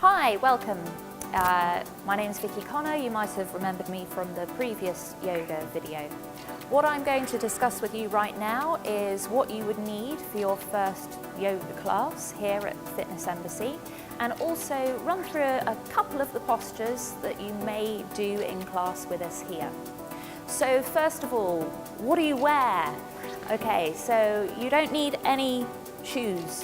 Hi, welcome. My name is Vicki. You might have remembered me from the previous yoga video. What I'm going to discuss with you right now is what you would need for your first yoga class here at Fitness Embassy, and also run through a couple of the postures that you may do in class with us here. So first of all, what do you wear? Okay, so you don't need any shoes.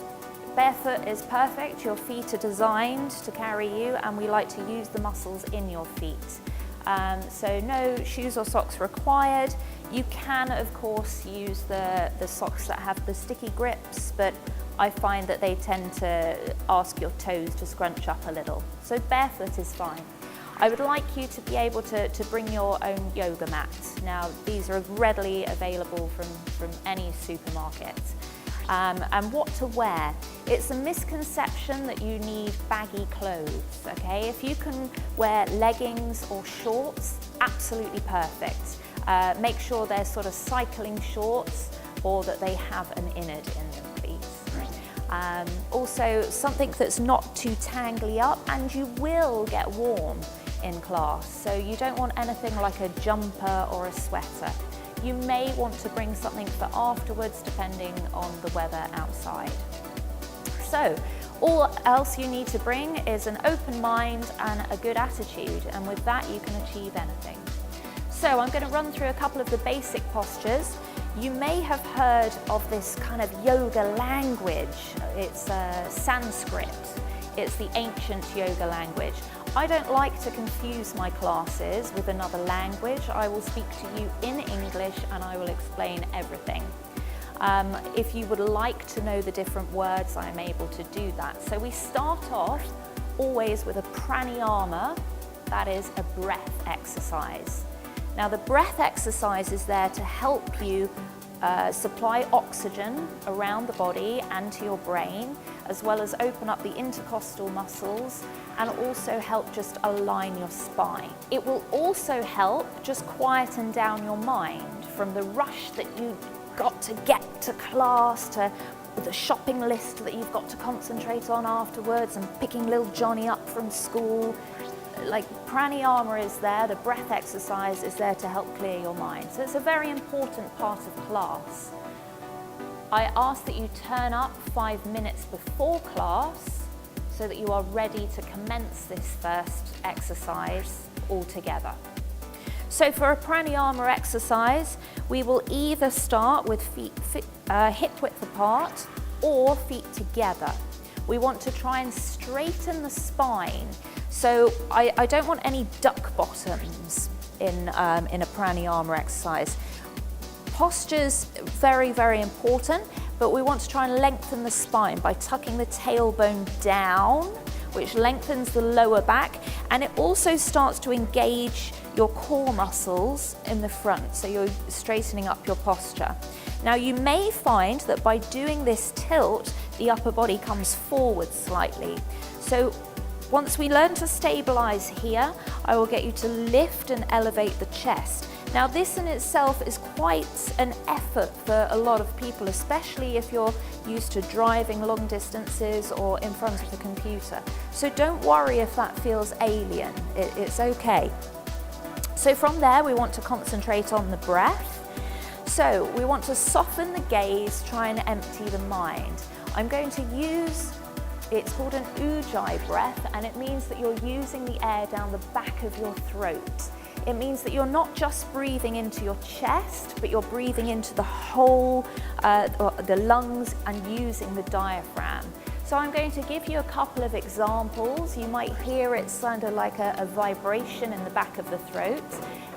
Barefoot is perfect. Your feet are designed to carry you, and we like to use the muscles in your feet. So no shoes or socks required. You can, of course, use the socks that have the sticky grips, but I find that they tend to ask your toes to scrunch up a little. So barefoot is fine. I would like you to be able to bring your own yoga mats. Now, these are readily available from any supermarket. And what to wear. It's a misconception that you need baggy clothes, okay? If you can wear leggings or shorts, absolutely perfect. Make sure they're sort of cycling shorts or that they have an innard in them, please. Also, something that's not too tangly up, and you will get warm in class, so you don't want anything like a jumper or a sweater. You may want to bring something for afterwards, depending on the weather outside. So, all else you need to bring is an open mind and a good attitude, and with that you can achieve anything. So I'm going to run through a couple of the basic postures. You may have heard of this kind of yoga language. It's Sanskrit. It's the ancient yoga language. I don't like to confuse my classes with another language. I will speak to you in English and I will explain everything. If you would like to know the different words, I'm able to do that. So we start off always with a pranayama, that is a breath exercise. Now the breath exercise is there to help you supply oxygen around the body and to your brain, as well as open up the intercostal muscles and also help just align your spine. It will also help just quieten down your mind from the rush that you got to get to class, to the shopping list that you've got to concentrate on afterwards, and picking little Johnny up from school. Like pranayama is there, the breath exercise is there to help clear your mind. So it's a very important part of class. I ask that you turn up 5 minutes before class so that you are ready to commence this first exercise altogether. So for a pranayama exercise, we will either start with feet hip width apart or feet together. We want to try and straighten the spine. So I don't want any duck bottoms in a pranayama exercise. Posture's very, very important, but we want to try and lengthen the spine by tucking the tailbone down, which lengthens the lower back, and it also starts to engage your core muscles in the front, so you're straightening up your posture. Now you may find that by doing this tilt, the upper body comes forward slightly. So once we learn to stabilize here, I will get you to lift and elevate the chest. Now this in itself is quite an effort for a lot of people, especially if you're used to driving long distances or in front of the computer. So don't worry if that feels alien, it's okay. So from there we want to concentrate on the breath. So we want to soften the gaze, try and empty the mind. I'm going to use, it's called an ujjayi breath, and it means that you're using the air down the back of your throat. It means that you're not just breathing into your chest, but you're breathing into the whole, the lungs, and using the diaphragm. So I'm going to give you a couple of examples. You might hear it sound like a vibration in the back of the throat.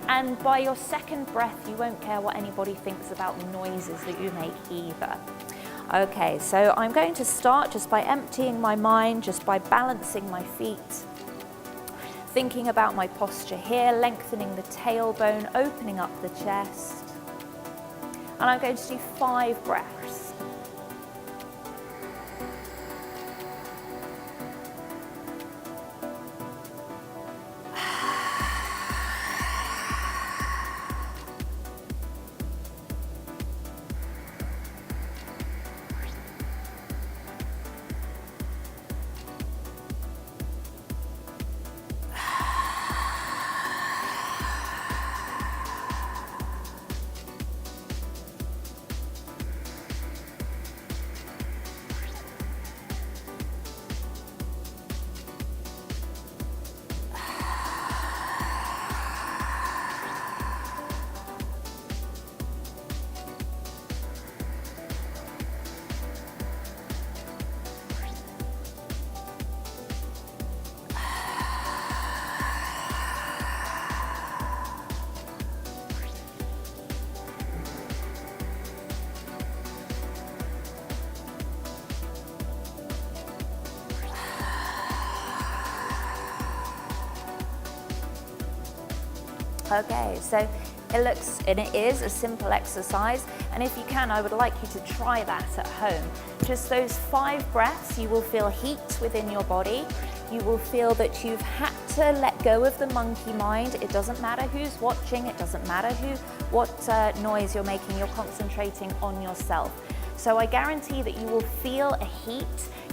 And by your second breath, you won't care what anybody thinks about the noises that you make either. Okay, so I'm going to start just by emptying my mind, just by balancing my feet, thinking about my posture here, lengthening the tailbone, opening up the chest. And I'm going to do 5 breaths. Okay, so it looks, and it is a simple exercise, and if you can, I would like you to try that at home. Just those 5 breaths, you will feel heat within your body. You will feel that you've had to let go of the monkey mind. It doesn't matter who's watching, it doesn't matter what noise you're making, you're concentrating on yourself. So I guarantee that you will feel a heat.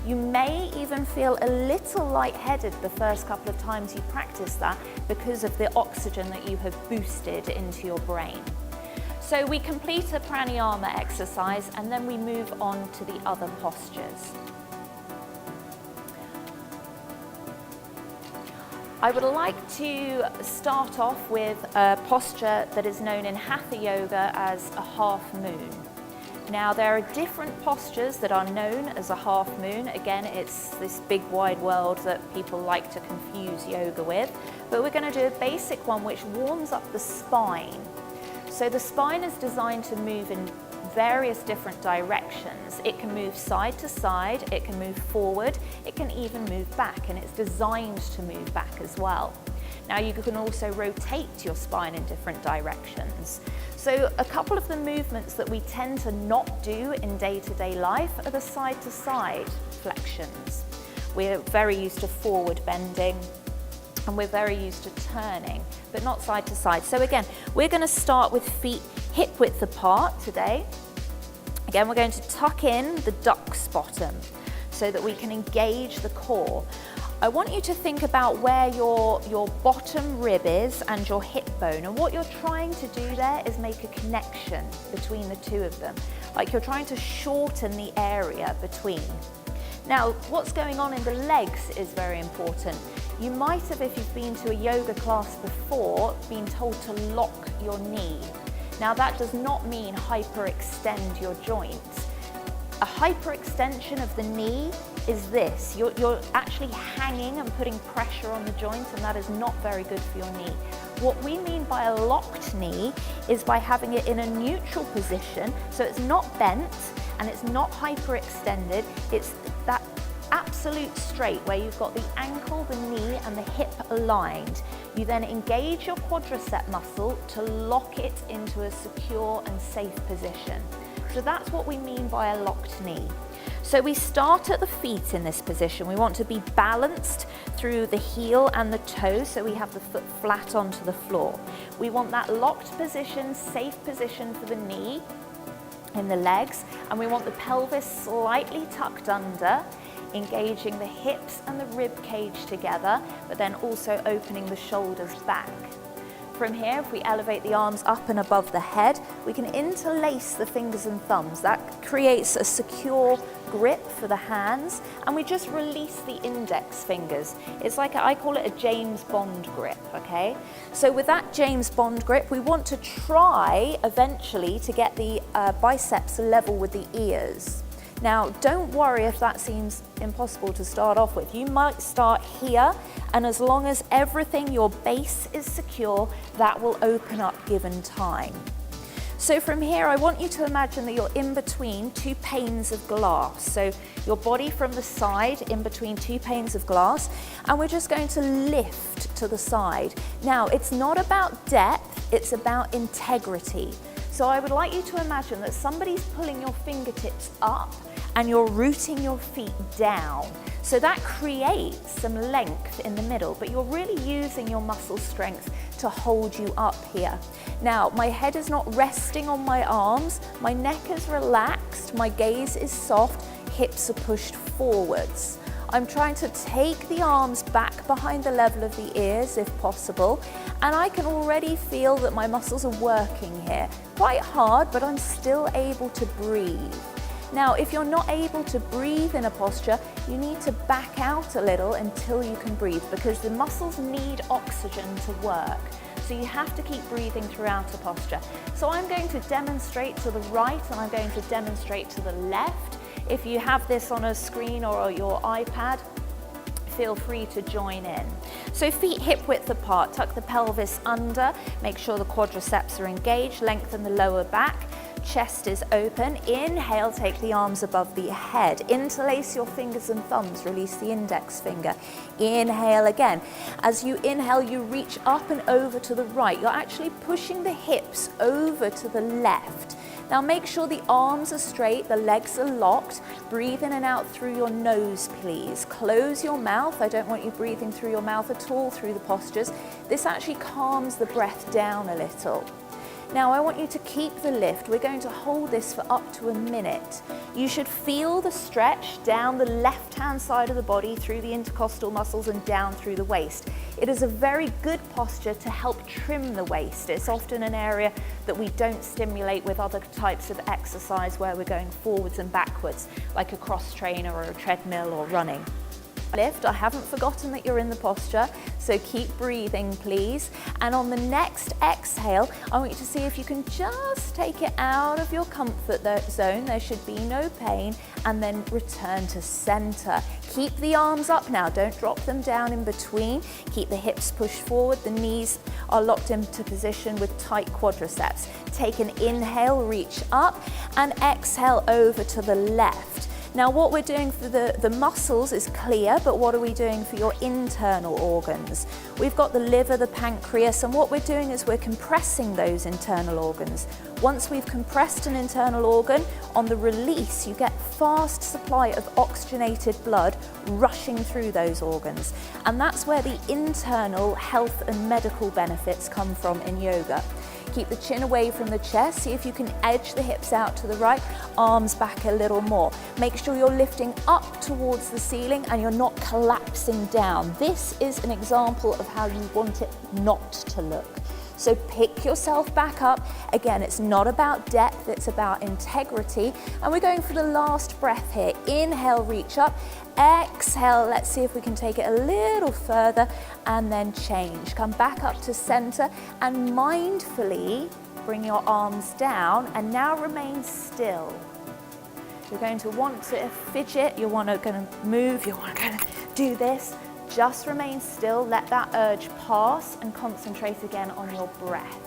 You may even feel a little lightheaded the first couple of times you practice that because of the oxygen that you have boosted into your brain. So we complete a pranayama exercise and then we move on to the other postures. I would like to start off with a posture that is known in Hatha Yoga as a half moon. Now, there are different postures that are known as a half moon. Again, it's this big wide world that people like to confuse yoga with, but we're going to do a basic one which warms up the spine. So the spine is designed to move in various different directions. It can move side to side, it can move forward, it can even move back, and it's designed to move back as well. Now, you can also rotate your spine in different directions. So a couple of the movements that we tend to not do in day-to-day life are the side-to-side flexions. We're very used to forward bending and we're very used to turning, but not side to side. So again, we're going to start with feet hip width apart today. Again, we're going to tuck in the duck's bottom so that we can engage the core. I want you to think about where your bottom rib is and your hip bone, and what you're trying to do there is make a connection between the two of them, like you're trying to shorten the area between. Now, what's going on in the legs is very important. You might have, if you've been to a yoga class before, been told to lock your knee. Now, that does not mean hyperextend your joints. A hyperextension of the knee is this. You're actually hanging and putting pressure on the joint, and that is not very good for your knee. What we mean by a locked knee is by having it in a neutral position, so it's not bent and it's not hyperextended. It's that absolute straight where you've got the ankle, the knee and the hip aligned. You then engage your quadricep muscle to lock it into a secure and safe position. So that's what we mean by a locked knee. So we start at the feet in this position. We want to be balanced through the heel and the toe, so we have the foot flat onto the floor. We want that locked position, safe position for the knee in the legs, and we want the pelvis slightly tucked under, engaging the hips and the rib cage together, but then also opening the shoulders back. From here, if we elevate the arms up and above the head, we can interlace the fingers and thumbs. That creates a secure grip for the hands, and we just release the index fingers. It's like, I call it a James Bond grip, okay? So with that James Bond grip, we want to try eventually to get the biceps level with the ears. Now, don't worry if that seems impossible to start off with. You might start here, and as long as everything, your base is secure, that will open up given time. So from here, I want you to imagine that you're in between 2 panes of glass. So your body from the side in between 2 panes of glass, and we're just going to lift to the side. Now, it's not about depth, it's about integrity. So I would like you to imagine that somebody's pulling your fingertips up and you're rooting your feet down. So that creates some length in the middle, but you're really using your muscle strength to hold you up here. Now, my head is not resting on my arms, my neck is relaxed, my gaze is soft, hips are pushed forwards. I'm trying to take the arms back behind the level of the ears if possible, and I can already feel that my muscles are working here. Quite hard, but I'm still able to breathe. Now, if you're not able to breathe in a posture, you need to back out a little until you can breathe, because the muscles need oxygen to work. So you have to keep breathing throughout a posture. So I'm going to demonstrate to the right and I'm going to demonstrate to the left. If you have this on a screen or your iPad, feel free to join in. So feet hip width apart, tuck the pelvis under, make sure the quadriceps are engaged, lengthen the lower back. chest is open. Inhale, take the arms above the head. Interlace your fingers and thumbs, release the index finger. Inhale again. As you inhale, you reach up and over to the right. You're actually pushing the hips over to the left. Now make sure the arms are straight, the legs are locked. Breathe in and out through your nose, please. Close your mouth. I don't want you breathing through your mouth at all through the postures. This actually calms the breath down a little. Now I want you to keep the lift. We're going to hold this for up to a minute. You should feel the stretch down the left-hand side of the body through the intercostal muscles and down through the waist. It is a very good posture to help trim the waist. It's often an area that we don't stimulate with other types of exercise where we're going forwards and backwards, like a cross trainer or a treadmill or running. Lift. I haven't forgotten that you're in the posture, so keep breathing, please. And on the next exhale, I want you to see if you can just take it out of your comfort zone. There should be no pain, and then return to center. Keep the arms up now. Don't drop them down in between. Keep the hips pushed forward. The knees are locked into position with tight quadriceps. Take an inhale, reach up, and exhale over to the left. Now what we're doing for the muscles is clear, but what are we doing for your internal organs? We've got the liver, the pancreas, and what we're doing is we're compressing those internal organs. Once we've compressed an internal organ, on the release you get fast supply of oxygenated blood rushing through those organs. And that's where the internal health and medical benefits come from in yoga. Keep the chin away from the chest. See if you can edge the hips out to the right, arms back a little more. Make sure you're lifting up towards the ceiling and you're not collapsing down. This is an example of how you want it not to look. So pick yourself back up. Again, it's not about depth, it's about integrity. And we're going for the last breath here. Inhale, reach up. Exhale, let's see if we can take it a little further and then change. Come back up to center and mindfully bring your arms down and now remain still. You're going to want to fidget, you want to move, you want to do this. Just remain still, let that urge pass and concentrate again on your breath.